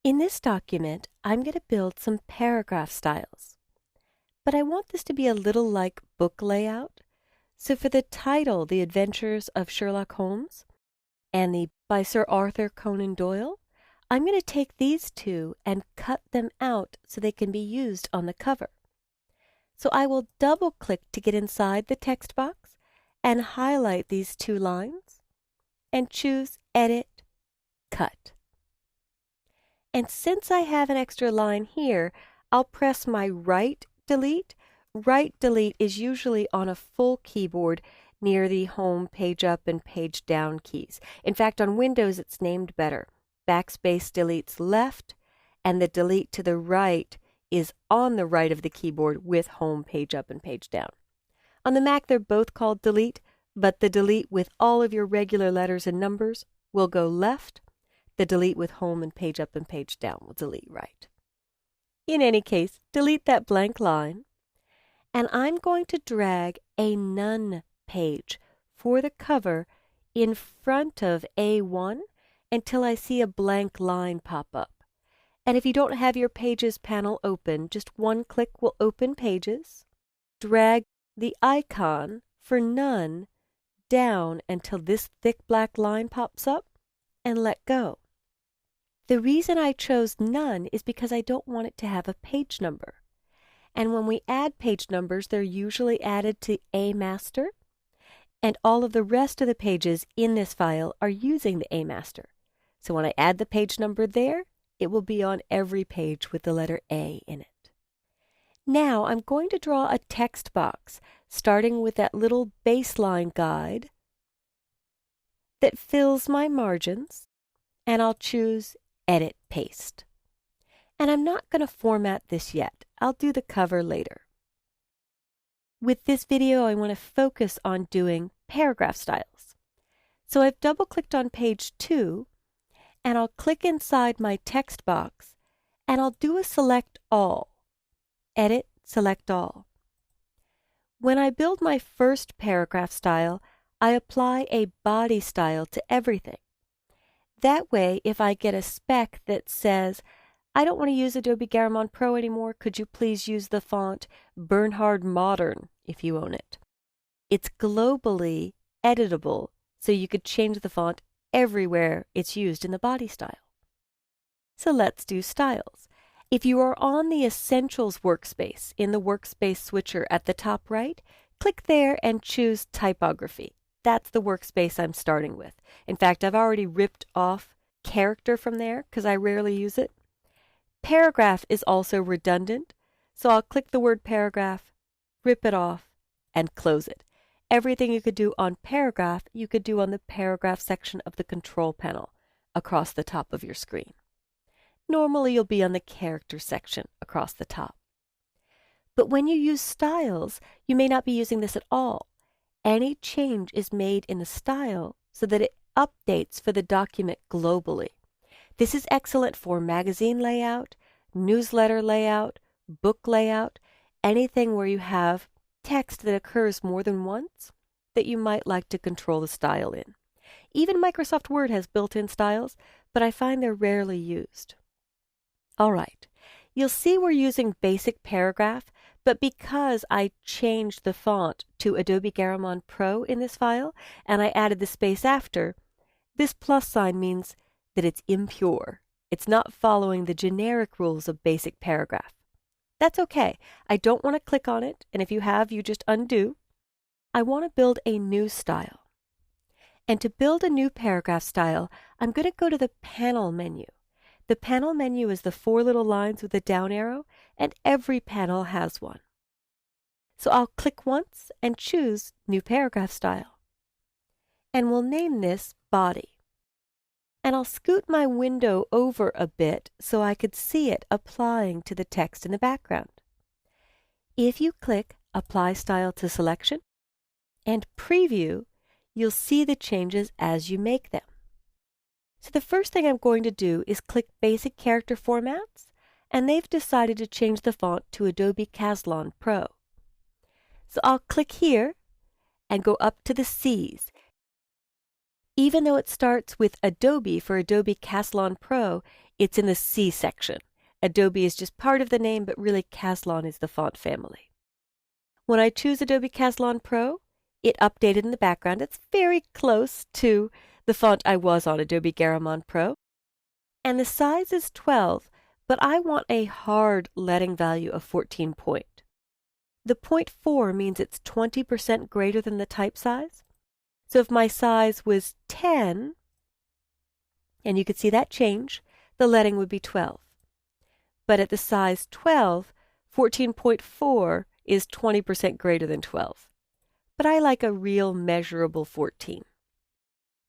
In this document, I'm going to build some paragraph styles. But I want this to be a little like book layout. So for the title, The Adventures of Sherlock Holmes, and the by Sir Arthur Conan Doyle, I'm going to take these two and cut them out so they can be used on the cover. So I will double-click to get inside the text box and highlight these two lines and choose Edit, Cut. And since I have an extra line here, I'll press my right delete. Right delete is usually on a full keyboard near the home, page up, and page down keys. In fact, on Windows it's named better. Backspace deletes left, and the delete to the right is on the right of the keyboard with home, page up, and page down. On the Mac they're both called delete, but the delete with all of your regular letters and numbers will go left. The delete with home and page up and page down will delete right. In any case, delete that blank line, and I'm going to drag a none page for the cover in front of A1 until I see a blank line pop up. And if you don't have your Pages panel open, just one click will open Pages. Drag the icon for none down until this thick black line pops up, and let go. The reason I chose none is because I don't want it to have a page number. And when we add page numbers, they're usually added to A master, and all of the rest of the pages in this file are using the A master. So when I add the page number there, it will be on every page with the letter A in it. Now I'm going to draw a text box, starting with that little baseline guide that fills my margins, and I'll choose Edit Paste. And I'm not going to format this yet. I'll do the cover later. With this video, I want to focus on doing paragraph styles. So I've double-clicked on page 2, and I'll click inside my text box, and I'll do a Select All. Edit, Select All. When I build my first paragraph style, I apply a body style to everything. That way, if I get a spec that says, I don't want to use Adobe Garamond Pro anymore, could you please use the font Bernhard Modern if you own it? It's globally editable, so you could change the font everywhere it's used in the body style. So let's do styles. If you are on the Essentials workspace in the workspace switcher at the top right, click there and choose Typography. That's the workspace I'm starting with. In fact, I've already ripped off Character from there because I rarely use it. Paragraph is also redundant, so I'll click the word paragraph, rip it off, and close it. Everything you could do on paragraph, you could do on the paragraph section of the control panel across the top of your screen. Normally you'll be on the character section across the top. But when you use styles, you may not be using this at all. Any change is made in the style so that it updates for the document globally. This is excellent for magazine layout, newsletter layout, book layout, anything where you have text that occurs more than once that you might like to control the style in. Even Microsoft Word has built-in styles, but I find they're rarely used. All right, you'll see we're using basic paragraph, but because I changed the font to Adobe Garamond Pro in this file, and I added the space after, this plus sign means that it's impure. It's not following the generic rules of basic paragraph. That's okay. I don't want to click on it, and if you have, you just undo. I want to build a new style. And to build a new paragraph style, I'm going to go to the Panel menu. The Panel menu is the 4 little lines with a down arrow, and every panel has one. So I'll click once and choose New Paragraph Style. And we'll name this Body. And I'll scoot my window over a bit so I could see it applying to the text in the background. If you click Apply Style to Selection and Preview, you'll see the changes as you make them. So the first thing I'm going to do is click Basic Character Formats, and they've decided to change the font to Adobe Caslon Pro. So I'll click here and go up to the C's. Even though it starts with Adobe for Adobe Caslon Pro, it's in the C section. Adobe is just part of the name, but really Caslon is the font family. When I choose Adobe Caslon Pro, it updated in the background. It's very close to the font I was on, Adobe Garamond Pro. And the size is 12, but I want a hard leading value of 14 point. The 0.4 means it's 20% greater than the type size. So if my size was 10, and you could see that change, the leading would be 12. But at the size 12, 14.4 is 20% greater than 12. But I like a real measurable 14.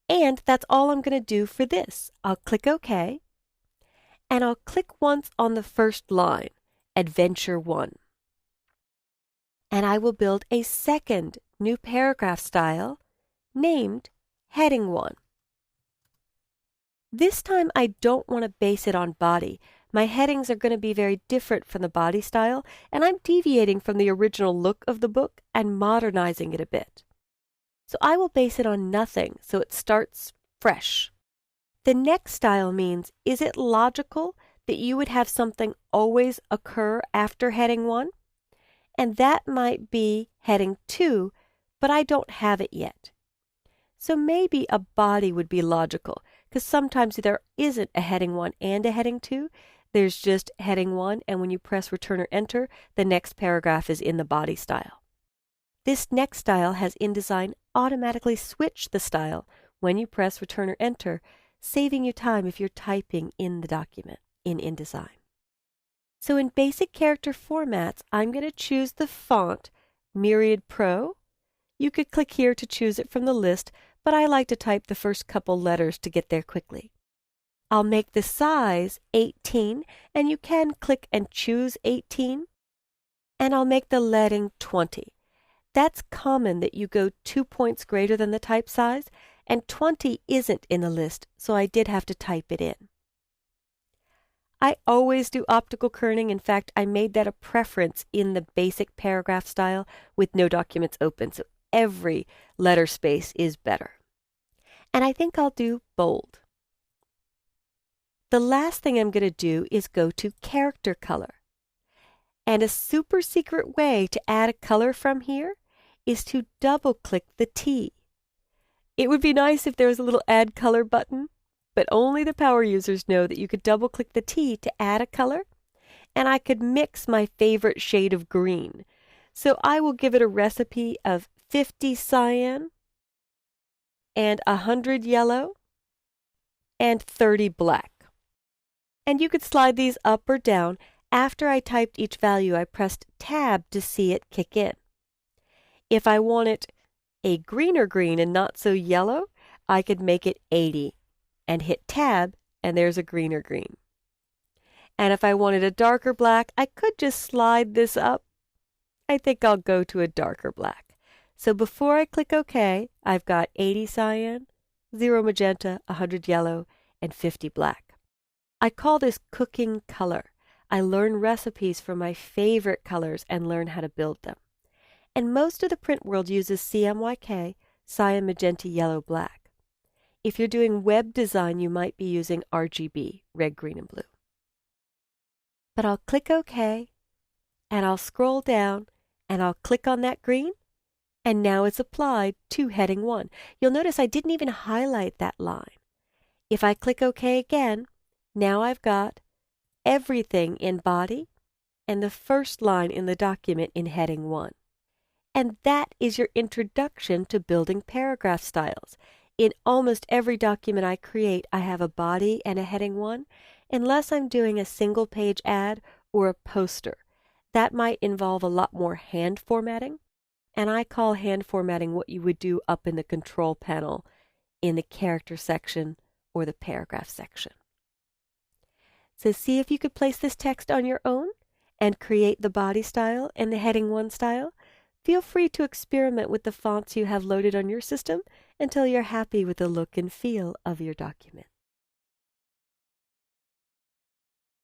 And that's all I'm going to do for this. I'll click OK, and I'll click once on the first line, Adventure 1. And I will build a second new paragraph style named Heading 1. This time I don't want to base it on body. My headings are going to be very different from the body style, and I'm deviating from the original look of the book and modernizing it a bit. So I will base it on nothing, so it starts fresh. The next style means, is it logical that you would have something always occur after heading 1? And that might be heading 2, but I don't have it yet. So maybe a body would be logical, because sometimes there isn't a heading 1 and a heading 2. There's just heading 1, and when you press Return or Enter, the next paragraph is in the body style. This next style has InDesign automatically switch the style when you press Return or Enter, saving you time if you're typing in the document in InDesign. So in basic character formats, I'm going to choose the font Myriad Pro. You could click here to choose it from the list, but I like to type the first couple letters to get there quickly. I'll make the size 18, and you can click and choose 18, and I'll make the leading 20. That's common that you go 2 points greater than the type size, and 20 isn't in the list, so I did have to type it in. I always do optical kerning. In fact, I made that a preference in the basic paragraph style with no documents open, so every letter space is better. And I think I'll do bold. The last thing I'm going to do is go to character color. And a super secret way to add a color from here is to double click the T. It would be nice if there was a little add color button, but only the power users know that you could double click the T to add a color, and I could mix my favorite shade of green. So I will give it a recipe of 50 cyan and 100 yellow and 30 black. And you could slide these up or down. After I typed each value, I pressed Tab to see it kick in. If I want it a greener green and not so yellow, I could make it 80 and hit Tab, and there's a greener green. And if I wanted a darker black, I could just slide this up. I think I'll go to a darker black. So before I click OK, I've got 80 cyan, 0 magenta, 100 yellow, and 50 black. I call this cooking color. I learn recipes for my favorite colors and learn how to build them. And most of the print world uses CMYK, cyan, magenta, yellow, black. If you're doing web design, you might be using RGB, red, green, and blue. But I'll click OK, and I'll scroll down, and I'll click on that green, and now it's applied to heading 1. You'll notice I didn't even highlight that line. If I click OK again, now I've got everything in body and the first line in the document in heading 1. And that is your introduction to building paragraph styles. In almost every document I create, I have a body and a heading 1, unless I'm doing a single page ad or a poster. That might involve a lot more hand formatting, and I call hand formatting what you would do up in the control panel in the character section or the paragraph section. So see if you could place this text on your own and create the body style and the heading 1 style. Feel free to experiment with the fonts you have loaded on your system until you're happy with the look and feel of your document.